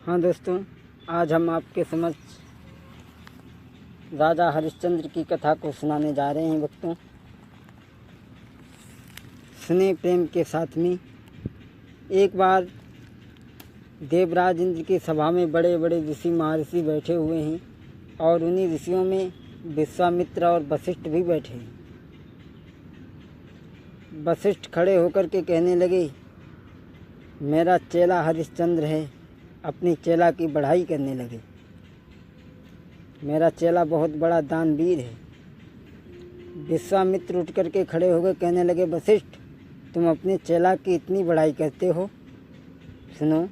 हाँ दोस्तों, आज हम आपके समक्ष राजा हरिश्चंद्र की कथा को सुनाने जा रहे हैं। भक्तों, स्नेह प्रेम के साथ में एक बार देवराज इंद्र की सभा में बड़े बड़े ऋषि महर्षि बैठे हुए हैं और उन्हीं ऋषियों में विश्वामित्र और वशिष्ठ भी बैठे हैं। वशिष्ठ खड़े होकर के कहने लगे, मेरा चेला हरिश्चंद्र है। अपनी चेला की बढ़ाई करने लगे। मेरा चेला बहुत बड़ा दानवीर है। विश्वामित्र उठ करके खड़े हो गए, कहने लगे, वशिष्ठ तुम अपने चेला की इतनी बढ़ाई करते हो। सुनो,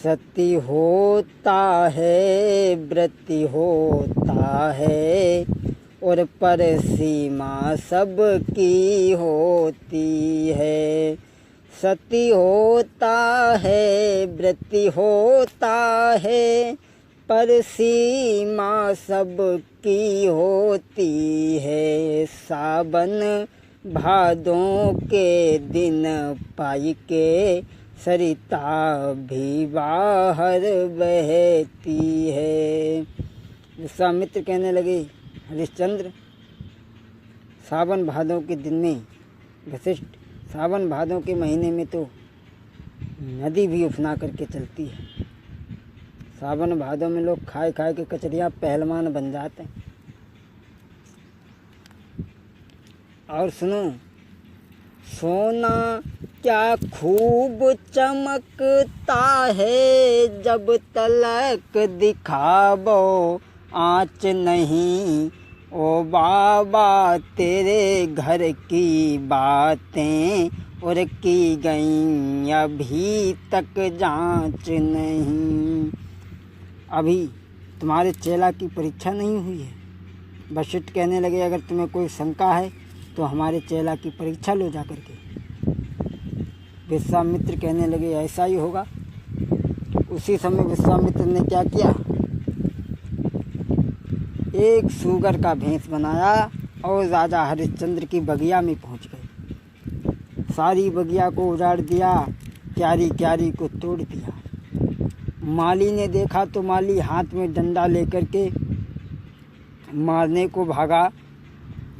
सती होता है व्रति होता है और पर सीमा सबकी होती है। सती होता है व्रति होता है पर सीमा सबकी होती है। सावन भादों के दिन पाई के सरिता भी बाहर बहती है। विश्वामित्र कहने लगे, हरिश्चंद्र सावन भादों के दिन में, वशिष्ठ सावन भादों के महीने में तो नदी भी उफना करके चलती है। सावन भादों में लोग खाए खाए के कचरियाँ पहलवान बन जाते हैं। और सुनो, सोना क्या खूब चमकता है जब तलक दिखावो आँच नहीं। ओ बाबा तेरे घर की बातें और की गई अभी तक जांच नहीं। अभी तुम्हारे चेला की परीक्षा नहीं हुई है। वशिष्ठ कहने लगे, अगर तुम्हें कोई शंका है तो हमारे चेला की परीक्षा लो जा करके। विश्वामित्र कहने लगे, ऐसा ही होगा। उसी समय विश्वामित्र ने क्या किया, एक सूगर का भेष बनाया और राजा हरिश्चंद्र की बगिया में पहुंच गए। सारी बगिया को उजाड़ दिया, क्यारी क्यारी को तोड़ दिया। माली ने देखा तो माली हाथ में डंडा लेकर के मारने को भागा,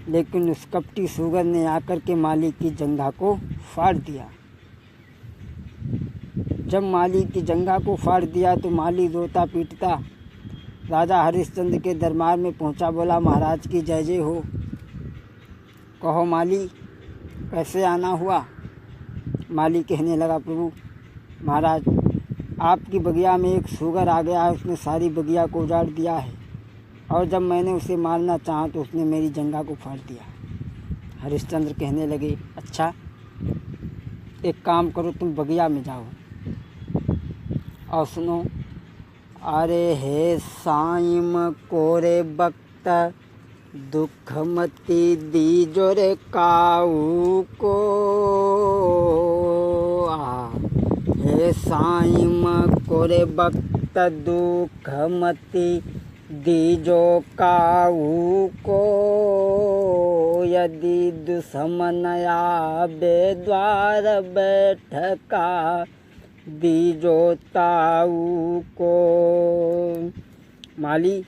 लेकिन उस कपटी सूगर ने आकर के माली की जंघा को फाड़ दिया। जब माली की जंघा को फाड़ दिया तो माली रोता पीटता राजा हरिश्चंद्र के दरबार में पहुंचा। बोला, महाराज की जय जय हो। कहो माली, कैसे आना हुआ। माली कहने लगा, प्रभु महाराज आपकी बगिया में एक सूगर आ गया है, उसने सारी बगिया को उजाड़ दिया है और जब मैंने उसे मारना चाहा तो उसने मेरी जंघा को फाड़ दिया। हरिश्चंद्र कहने लगे, अच्छा एक काम करो, तुम बगिया में जाओ और सुनो। अरे हे साइम कोरे वक्त दुख मती दीजो रे काऊ को। हे साइम कोरे वक्त दुख मती दीजो काऊ को। यदि दुश्मन आवे द्वार बैठका दीजो ताऊ को। माली,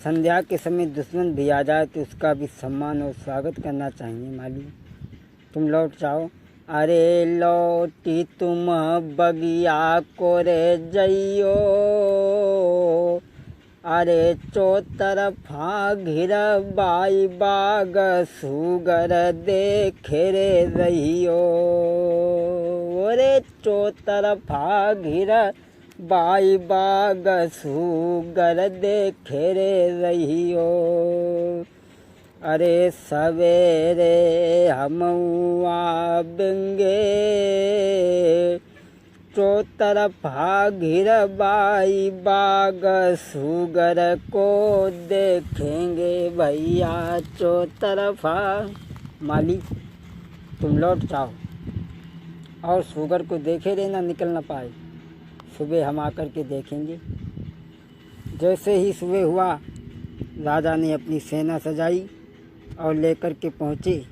संध्या के समय दुश्मन भी आ जाए तो उसका भी सम्मान और स्वागत करना चाहिए। माली तुम लौट जाओ। अरे लौटी तुम बगिया को रे जइयो। अरे चौतरफा घिर बाई बाग सुगर देखे रे रहियो। रे चौतरफा घिर बाई बाग सुगर देखे रे रहियो। अरे सवेरे हम आवेंगे चौतरफा घिर बाई बाग सुगर को देखेंगे भैया चौतरफा। माली तुम लौट जाओ और सुगर को देखे रहना, निकल न पाए। सुबह हम आकर के देखेंगे। जैसे ही सुबह हुआ, राजा ने अपनी सेना सजाई और लेकर के पहुँचे।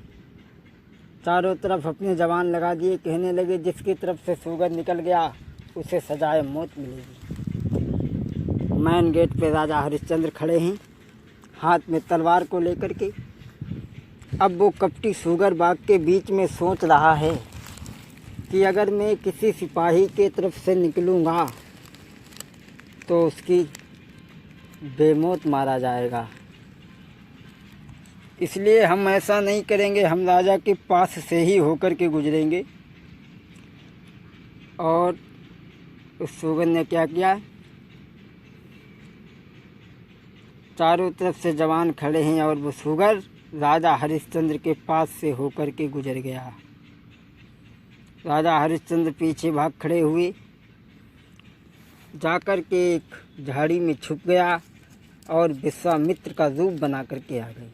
चारों तरफ अपने जवान लगा दिए। कहने लगे, जिसकी तरफ से सुगर निकल गया उसे सजाए मौत मिलेगी। मैन गेट पे राजा हरिश्चंद्र खड़े हैं, हाथ में तलवार को लेकर के। अब वो कपटी सुगर बाग के बीच में सोच रहा है कि अगर मैं किसी सिपाही के तरफ से निकलूँगा तो उसकी बेमौत मारा जाएगा, इसलिए हम ऐसा नहीं करेंगे, हम राजा के पास से ही होकर के गुजरेंगे। और उस सुगर ने क्या किया, चारों तरफ से जवान खड़े हैं और वो सुगर राजा हरिश्चंद्र के पास से होकर के गुजर गया। राजा हरिश्चंद्र पीछे भाग खड़े हुए, जाकर के एक झाड़ी में छुप गया और विश्वामित्र का रूप बना करके आ गए।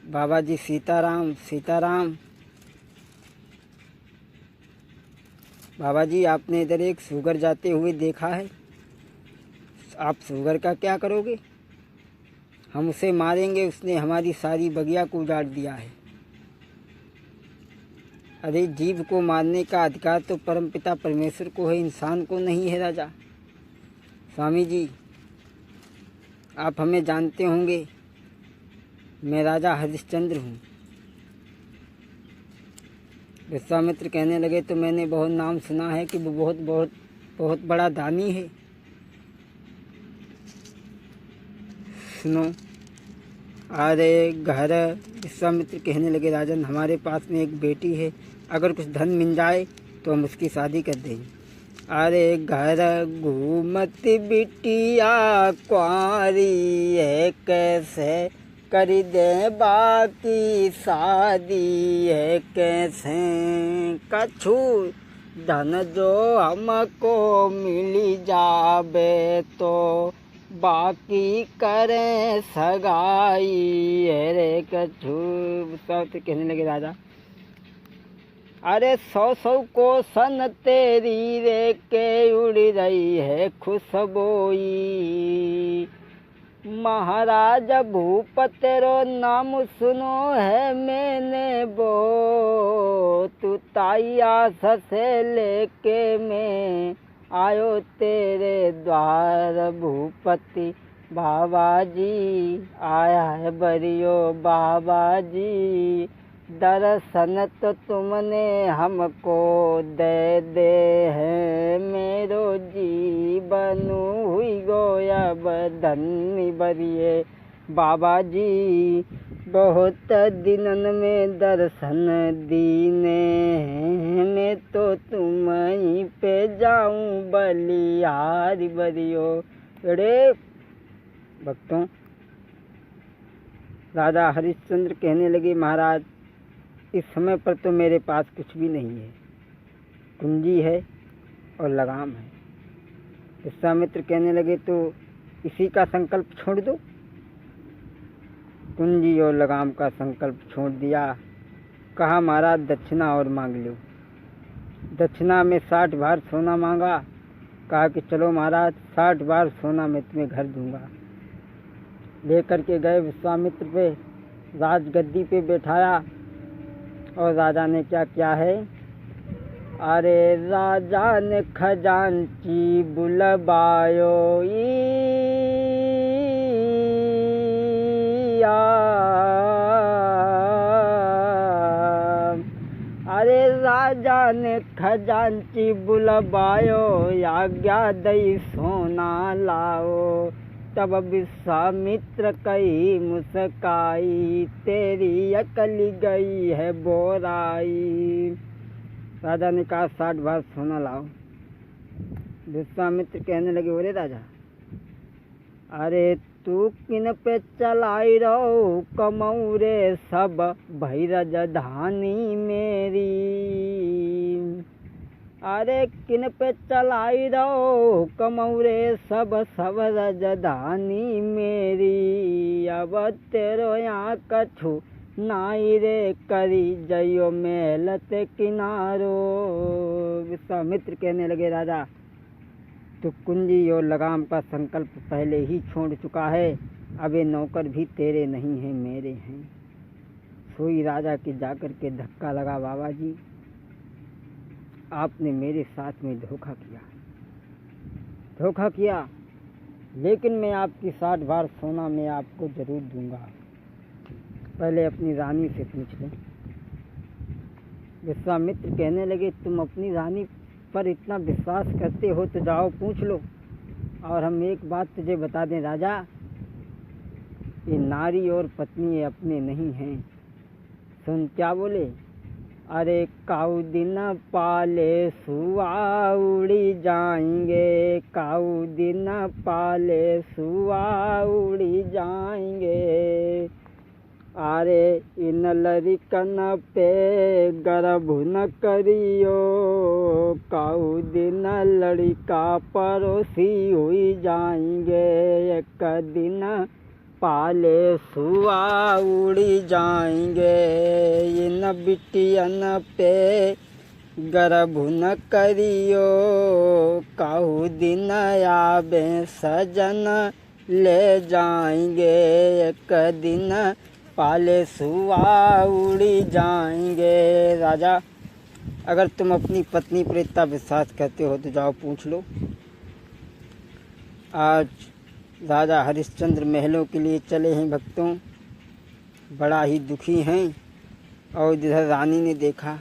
बाबा जी सीताराम सीताराम। बाबा जी आपने इधर एक सुगर जाते हुए देखा है, आप सुगर का क्या करोगे? हम उसे मारेंगे, उसने हमारी सारी बगिया को उजाड़ दिया है। अरे जीव को मारने का अधिकार तो परमपिता परमेश्वर को है, इंसान को नहीं है राजा। स्वामी जी आप हमें जानते होंगे, मैं राजा हरिश्चंद्र हूँ। विश्वामित्र कहने लगे तो मैंने बहुत नाम सुना है कि वो बहुत बहुत बहुत बड़ा दानी है। सुनो, अरे घर। विश्वामित्र कहने लगे राजन हमारे पास में एक बेटी है, अगर कुछ धन मिल जाए तो हम उसकी शादी कर देंगे। अरे घर घूमती बिटिया कुंवारी है, कैसे कर दे बाकी शादी है, कैसे कछु धन जो हमको मिली जाबे तो बाकी करें सगाई है रे कछु। सब कहने लगे राजा अरे 100 कोसन तेरी रे के उड़ रही है खुशबोई, महाराज भूप तेरो नाम सुनो है मैंने बो, तू ताई आस से लेके मैं आयो तेरे द्वार भूपति बाबा जी, आया है बरियो बाबा जी, दर्शन तो तुमने हमको दे दे है, मेरो जीवन हुई गोया धन्य बरिए बाबा जी, बहुत दिनन में दर्शन दीने हैं, मैं तो तुम ही पे जाऊं बलिहारी बरियो। अरे भक्तों, राजा हरिश्चंद्र कहने लगे महाराज इस समय पर तो मेरे पास कुछ भी नहीं है, कुंजी है और लगाम है। विश्वामित्र कहने लगे तो इसी का संकल्प छोड़ दो। कुंजी और लगाम का संकल्प छोड़ दिया, कहा महाराज दक्षिणा और मांग लो। दक्षिणा में 60 भार सोना मांगा, कहा कि चलो महाराज 60 भार सोना मैं तुम्हें घर दूंगा। लेकर के गए विश्वामित्र पे, राजगद्दी पे बैठाया और राजा ने क्या किया है, अरे राजा ने खजांची बुलवायो अरे राजा ने खजांची बुलवायो, आज्ञा दई सोना लाओ, तब विश्वामित्र कही मुस्काई, तेरी अकल गई है बोराई। राजा ने कहा 60 भार सोना लाओ। विश्वामित्र कहने लगे बोले राजा अरे तू किन पे चलाई रहो कमऊ रे सब भई राजधानी मेरी, अरे किन पे चलाई रहो कमऊ रे सब राजधानी मेरी, अब तेरो यहाँ कछु नाई रे करी जयो मेलते किनारो। विश्वामित्र कहने लगे राजा तो कुंजी और लगाम का संकल्प पहले ही छोड़ चुका है, अब ये नौकर भी तेरे नहीं हैं मेरे हैं। सोई राजा की जाकर के धक्का लगा बाबा जी, आपने मेरे साथ में धोखा किया, लेकिन मैं आपकी 60 भार सोना मैं आपको ज़रूर दूंगा। पहले अपनी रानी से पूछ लें। विश्वामित्र कहने लगे, तुम अपनी रानी पर इतना विश्वास करते हो तो जाओ पूछ लो। और हम एक बात तुझे बता दें राजा, ये नारी और पत्नी ये अपने नहीं हैं। सुन क्या बोले, अरे काऊ दिन पाले सुआ उड़ी जाएंगे, काऊ दिन पाले सुआ उड़ी जाएंगे। अरे इन लड़कन पे गर्भ न करियो, काऊ दिन लड़का पड़ोसी हुई जाएंगे। एक दिन पाले सुआ उड़ी जाएंगे, इन बिटियन पे गर्भ न करियो, काऊ दिन आवे सजन ले जाएंगे। एक दिन पाले सुआ उड़ी जाएंगे। राजा, अगर तुम अपनी पत्नी पर इतना विश्वास करते हो तो जाओ पूछ लो। आज राजा हरिश्चंद्र महलों के लिए चले हैं भक्तों, बड़ा ही दुखी हैं। और इधर रानी ने देखा,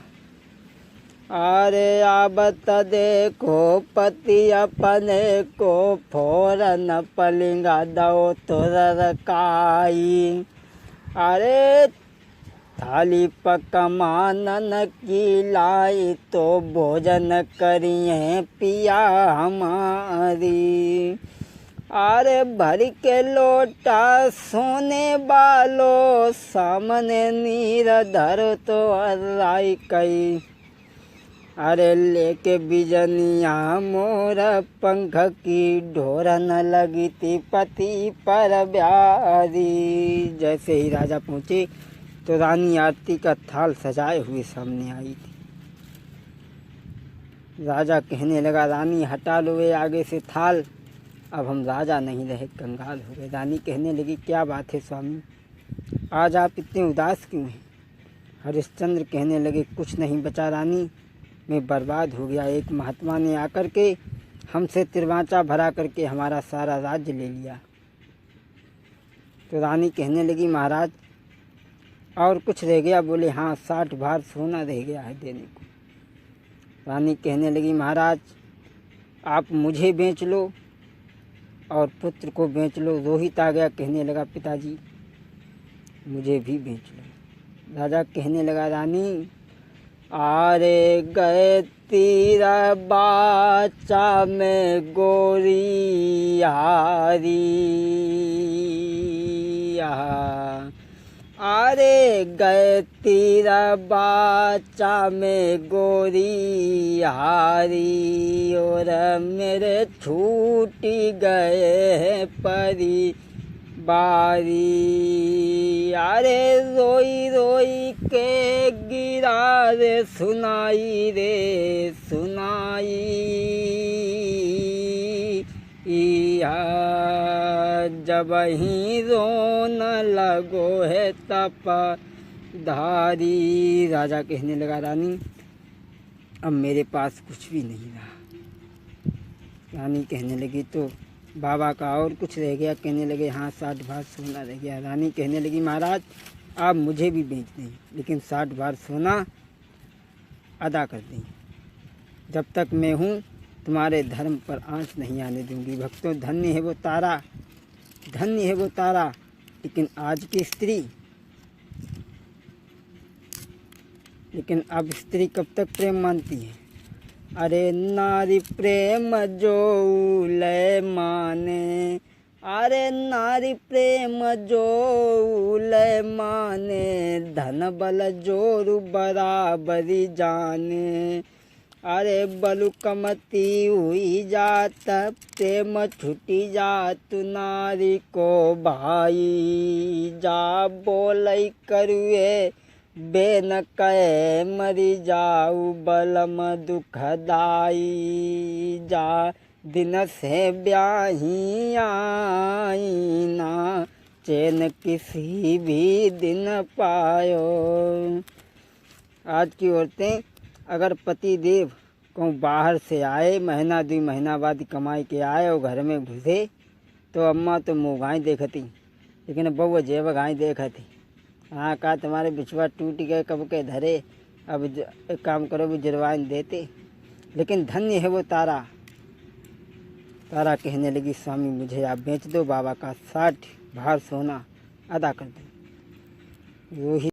अरे आबत देखो पति अपने को, फौरन पलिंगा दो तुरकाई। अरे थाली पकमानन की लाई, तो भोजन करिए पिया हमारी। अरे भर के लोटा सोने बालो, सामने नीर धर तो अर्राई कई। अरे लेके बिजनिया मोर पंख की, ढोर न लगी थी पति पर ब्यारी। जैसे ही राजा पहुँचे तो रानी आरती का थाल सजाए हुए सामने आई थी। राजा कहने लगा, रानी हटा लो ये आगे से थाल, अब हम राजा नहीं रहे, कंगाल हो गए। रानी कहने लगी, क्या बात है स्वामी, आज आप इतने उदास क्यों हैं? हरिश्चंद्र कहने लगे, कुछ नहीं बचा रानी, मैं बर्बाद हो गया। एक महात्मा ने आकर के हमसे तिरवाचा भरा करके हमारा सारा राज्य ले लिया। तो रानी कहने लगी, महाराज और कुछ रह गया? बोले, हाँ 60 भार सोना रह गया है देने को। रानी कहने लगी, महाराज आप मुझे बेच लो और पुत्र को बेच लो। रोहित आ गया, कहने लगा, पिताजी मुझे भी बेच लो। राजा कहने लगा, रानी आरे गए तीरा बाचा में गोरी हारी। आरे गए तीरा बाचा में गोरी हारी, और मेरे छूटी गए परी बारी। अरे रोई रोई के गिरा रे सुनाई जब ही रोन लगो है तप धारी। राजा कहने लगा, रानी अब मेरे पास कुछ भी नहीं रहा। रानी कहने लगी, तो बाबा का और कुछ रह गया? कहने लगे, हाँ 60 भार सोना रह गया। रानी कहने लगी, महाराज आप मुझे भी बेच दें, लेकिन 60 भार सोना अदा कर दें। जब तक मैं हूँ तुम्हारे धर्म पर आँच नहीं आने दूंगी। भक्तों, धन्य है वो तारा, धन्य है वो तारा। लेकिन आज की स्त्री, लेकिन अब स्त्री कब तक प्रेम मानती है? अरे नारी प्रेम जो लय माने, अरे नारी प्रेम जो लय माने, धन बल जोरु बराबरी जाने। अरे बलु कमती हुई जात, प्रेम छुटी जात नारी को भाई। जा बोलई करुए बेन कहे मरी जाऊ, बलम दुखदाई। जा दिन से ब्याही आई ना, चैन किसी भी दिन पायो। आज की औरतें अगर पति देव कहूँ बाहर से आए, महीना 2 महीना बाद कमाई के आए और घर में घुसे तो अम्मा तो मुँह देखती, लेकिन बहू जेब गाय देखती। हाँ कहा तुम्हारे बिछुआ टूट गए कब के धरे, अब एक काम करो भी जुर्वाइन देते। लेकिन धन्य है वो तारा। तारा कहने लगी स्वामी मुझे आप बेच दो, बाबा का 60 भार सोना अदा कर दो। वो ही